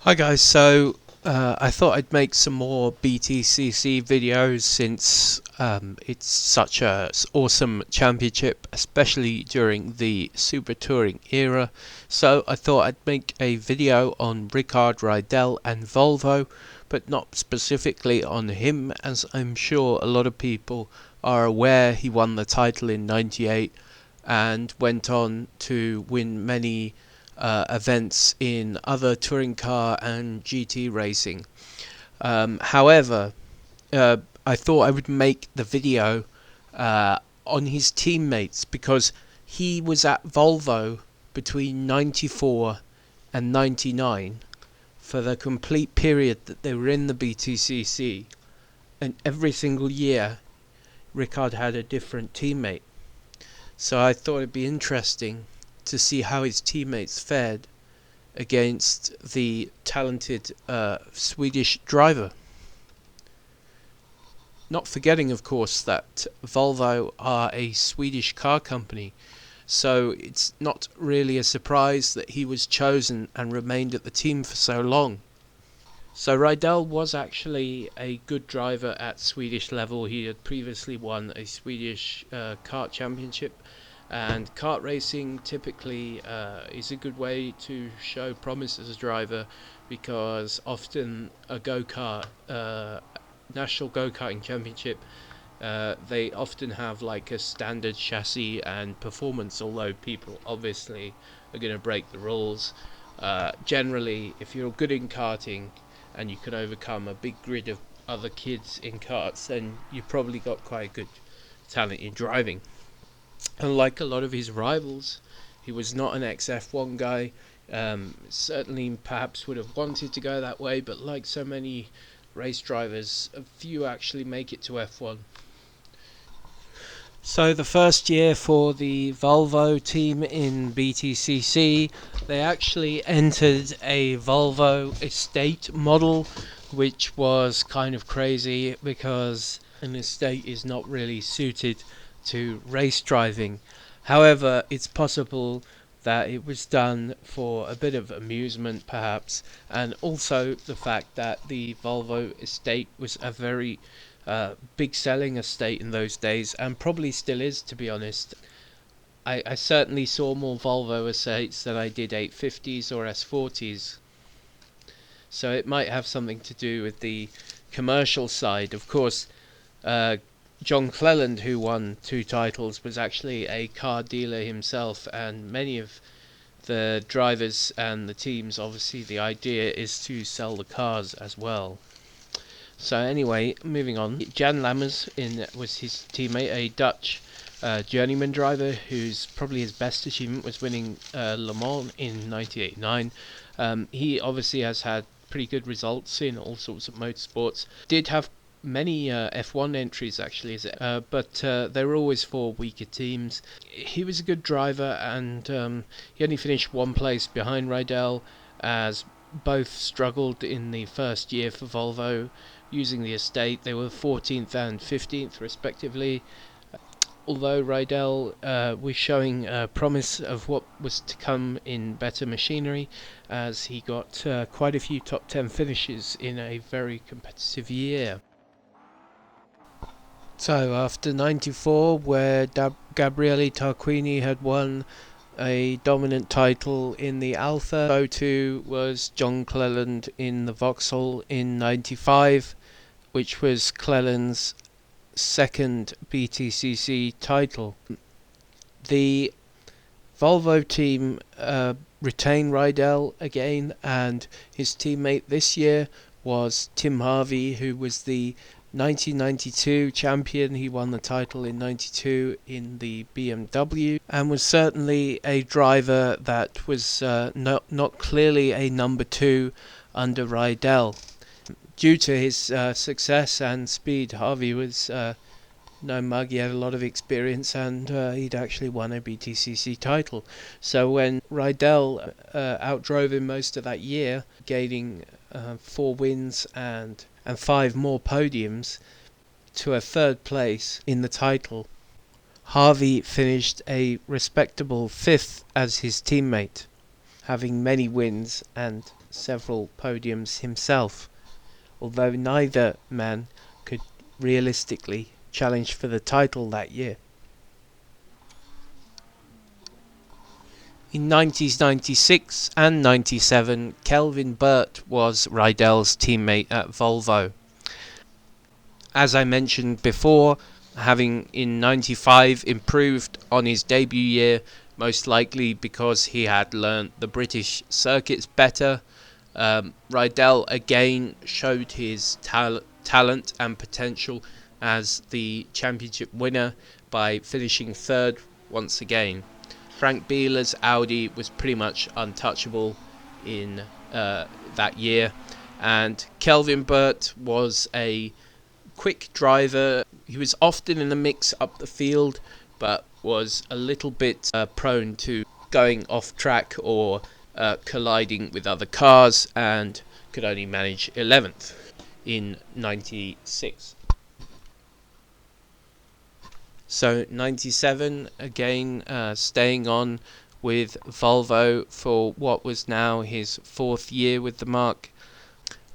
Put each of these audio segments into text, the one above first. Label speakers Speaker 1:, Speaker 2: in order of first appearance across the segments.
Speaker 1: Hi guys, so I thought I'd make some more BTCC videos since it's such a awesome championship, especially during the Super Touring era. So I thought I'd make a video on Rickard, Rydell and Volvo, but not specifically on him, as I'm sure a lot of people are aware he won the title in '98 and went on to win many events in other touring car and GT racing. However, I thought I would make the video on his teammates because he was at Volvo between '94 and '99 for the complete period that they were in the BTCC, and every single year Rickard had a different teammate. So I thought it'd be interesting to see how his teammates fared against the talented Swedish driver. Not forgetting, of course, that Volvo are a Swedish car company, so it's not really a surprise that he was chosen and remained at the team for so long. So Rydell was actually a good driver at Swedish level. He had previously won a Swedish kart championship, and kart racing typically is a good way to show promise as a driver, because often a go-kart, national go-karting championship, they often have like a standard chassis and performance, although people obviously are going to break the rules. Generally, if you're good in karting and you can overcome a big grid of other kids in karts, then you've probably got quite good talent in driving. Unlike a lot of his rivals, he was not an ex-F1 guy. Certainly perhaps would have wanted to go that way, but like so many race drivers, a few actually make it to F1. So the first year for the Volvo team in BTCC, they actually entered a Volvo estate model, which was kind of crazy because an estate is not really suited to race driving. However, it's possible that it was done for a bit of amusement perhaps, and also the fact that the Volvo estate was a very big selling estate in those days, and probably still is, to be honest. I certainly saw more Volvo estates than I did 850s or S40s, so it might have something to do with the commercial side. Of course, John Cleland, who won 2 titles, was actually a car dealer himself, and many of the drivers and the teams, obviously the idea is to sell the cars as well. So anyway, moving on. Jan Lammers was his teammate, a Dutch journeyman driver whose probably his best achievement was winning Le Mans in 1989. He obviously has had pretty good results in all sorts of motorsports. Did have many F1 entries actually, but they were always for weaker teams. He was a good driver, and he only finished 1 place behind Rydell, as both struggled in the first year for Volvo using the estate. They were 14th and 15th respectively, although Rydell was showing promise of what was to come in better machinery, as he got quite a few top 10 finishes in a very competitive year. So after '94, where Gabriele Tarquini had won a dominant title in the Alfa, so too was John Cleland in the Vauxhall in '95, which was Cleland's second BTCC title. The Volvo team retained Rydell again, and his teammate this year was Tim Harvey, who was the 1992 champion. He won the title in '92 in the BMW, and was certainly a driver that was not clearly a number 2 under Rydell. Due to his success and speed, Harvey was no mug. He had a lot of experience, and he'd actually won a BTCC title. So when Rydell outdrove him most of that year, gaining 4 wins and 5 more podiums to a 3rd place in the title, Harvey finished a respectable 5th as his teammate, having many wins and several podiums himself, although neither man could realistically challenge for the title that year. In 1996 and 97, Kelvin Burt was Rydell's teammate at Volvo. As I mentioned before, having in 95 improved on his debut year, most likely because he had learnt the British circuits better, Rydell again showed his talent and potential as the championship winner by finishing third once again. Frank Bieler's Audi was pretty much untouchable in that year, and Kelvin Burt was a quick driver. He was often in the mix up the field, but was a little bit prone to going off track or colliding with other cars, and could only manage 11th in 96. So 97, again staying on with Volvo for what was now his 4th year with the marque.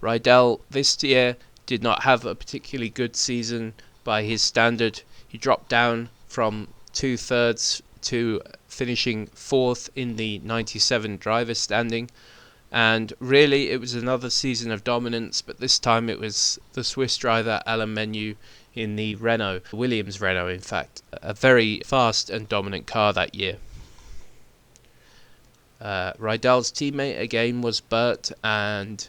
Speaker 1: Rydell this year did not have a particularly good season by his standard. He dropped down from 2/3 to finishing 4th in the 97 driver standing, and really it was another season of dominance, but this time it was the Swiss driver Alain Menu in the Renault, Williams Renault in fact, a very fast and dominant car that year. Rydell's teammate again was Burt, and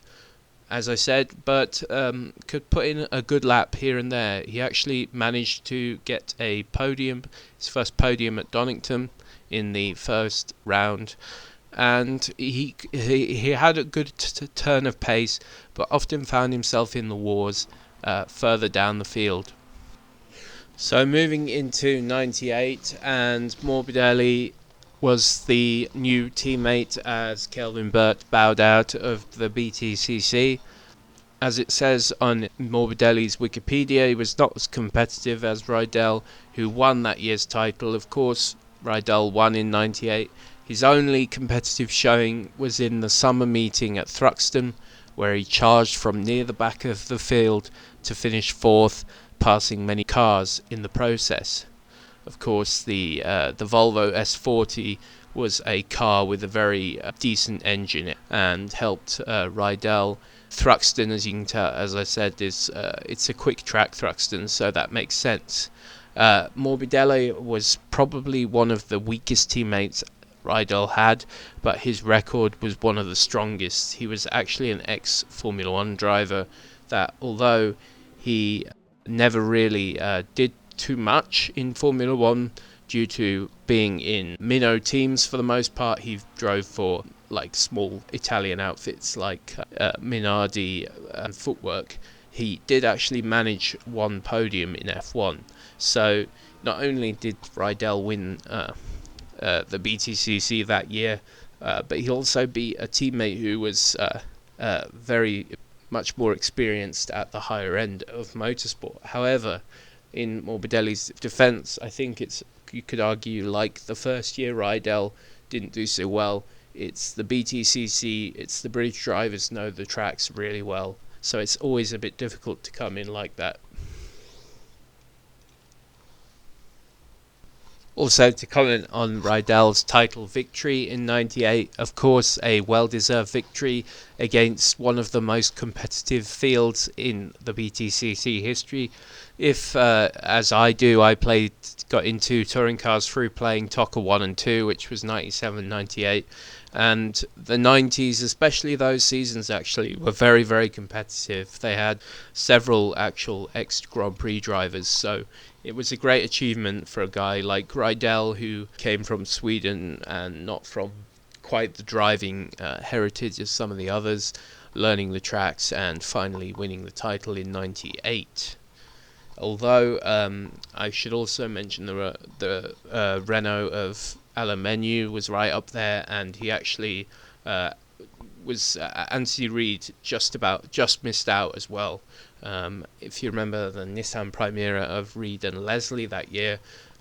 Speaker 1: as I said, Burt could put in a good lap here and there. He actually managed to get a podium, his first podium at Donington in the first round, and he had a good turn of pace, but often found himself in the wars further down the field. So moving into 98, and Morbidelli was the new teammate as Kelvin Burt bowed out of the BTCC. As it says on Morbidelli's Wikipedia, he was not as competitive as Rydell, who won that year's title. Of course, Rydell won in 98. His only competitive showing was in the summer meeting at Thruxton, where he charged from near the back of the field to finish 4th, passing many cars in the process. Of course, the Volvo S40 was a car with a very decent engine and helped Rydell. Thruxton, as you can tell, as I said, is it's a quick track Thruxton, so that makes sense. Morbidelli was probably one of the weakest teammates Rydell had, but his record was one of the strongest. He was actually an ex-Formula 1 driver that, although he never really did too much in Formula 1 due to being in minnow teams for the most part, he drove for like small Italian outfits like Minardi and Footwork. He did actually manage one podium in F1. So not only did Rydell win the BTCC that year, but he also beat a teammate who was very much more experienced at the higher end of motorsport. However, in Morbidelli's defence, I think you could argue, like the first year Rydell didn't do so well. It's the BTCC, it's the British drivers know the tracks really well, so it's always a bit difficult to come in like that. Also, to comment on Rydell's title victory in 98, of course, a well-deserved victory against one of the most competitive fields in the BTCC history. If, as I do, I got into touring cars through playing TOCA 1 and 2, which was 97, 98, and the 90s, especially those seasons, actually were very, very competitive. They had several actual ex-Grand Prix drivers, so it was a great achievement for a guy like Rydell, who came from Sweden and not from quite the driving heritage as some of the others, learning the tracks and finally winning the title in 98. Although I should also mention the Renault of Alain Menu was right up there, and he actually was Anthony Reid just missed out as well. If you remember the Nissan Primera of Reid and Leslie that year,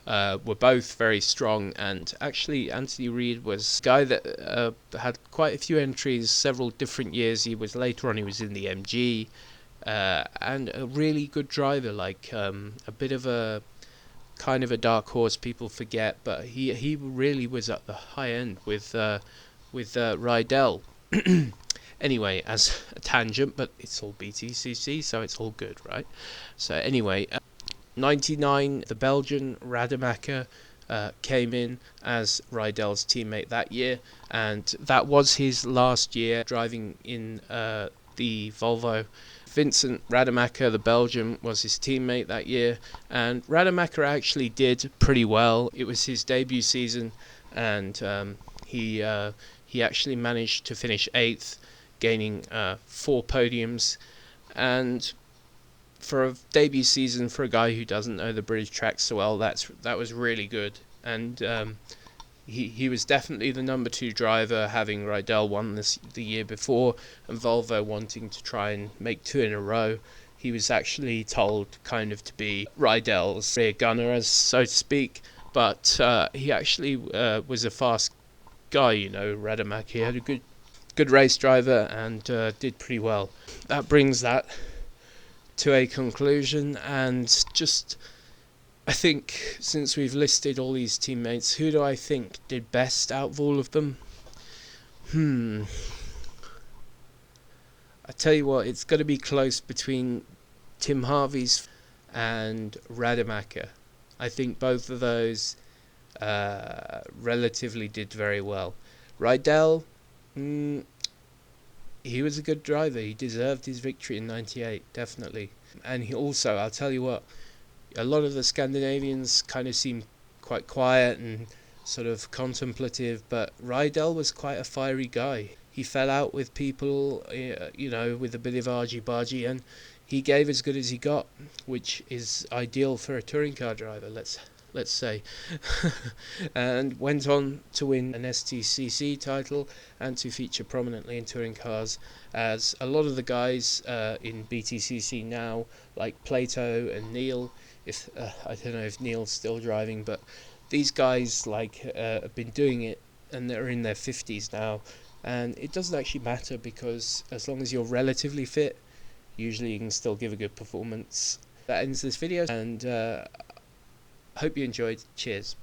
Speaker 1: were both very strong, and actually Anthony Reid was a guy that had quite a few entries several different years. He was later on, he was in the MG, and a really good driver, like a bit of a kind of a dark horse people forget, but he really was at the high end with Rydell. Anyway, as a tangent, but it's all BTCC, so it's all good, right? So anyway, 99, the Belgian Rademacher came in as Rydell's teammate that year, and that was his last year driving in the Volvo. Vincent Rademacher, the Belgian, was his teammate that year, and Rademacher actually did pretty well. It was his debut season, and he actually managed to finish 8th, gaining 4 podiums, and for a debut season for a guy who doesn't know the British tracks so well, that was really good. And he was definitely the number 2 driver, having Rydell won the year before, and Volvo wanting to try and make 2 in a row. He was actually told kind of to be Rydell's rear gunner, as so to speak, but he actually was a fast guy, you know, Rademacher. He had a good race driver and did pretty well. That brings that to a conclusion, and just, I think, since we've listed all these teammates, who do I think did best out of all of them? I tell you what, it's got to be close between Tim Harvey's and Rademacher. I think both of those relatively did very well. Rydell, he was a good driver. He deserved his victory in '98, definitely. And he also, I'll tell you what, a lot of the Scandinavians kind of seemed quite quiet and sort of contemplative, but Rydell was quite a fiery guy. He fell out with people, you know, with a bit of argy-bargy, and he gave as good as he got, which is ideal for a touring car driver, let's say. And went on to win an STCC title and to feature prominently in touring cars, as a lot of the guys in BTCC now, like Plato and Neil, if I don't know if Neil's still driving, but these guys have been doing it, and they're in their 50s now, and it doesn't actually matter, because as long as you're relatively fit, usually you can still give a good performance. That ends this video, and hope you enjoyed. Cheers.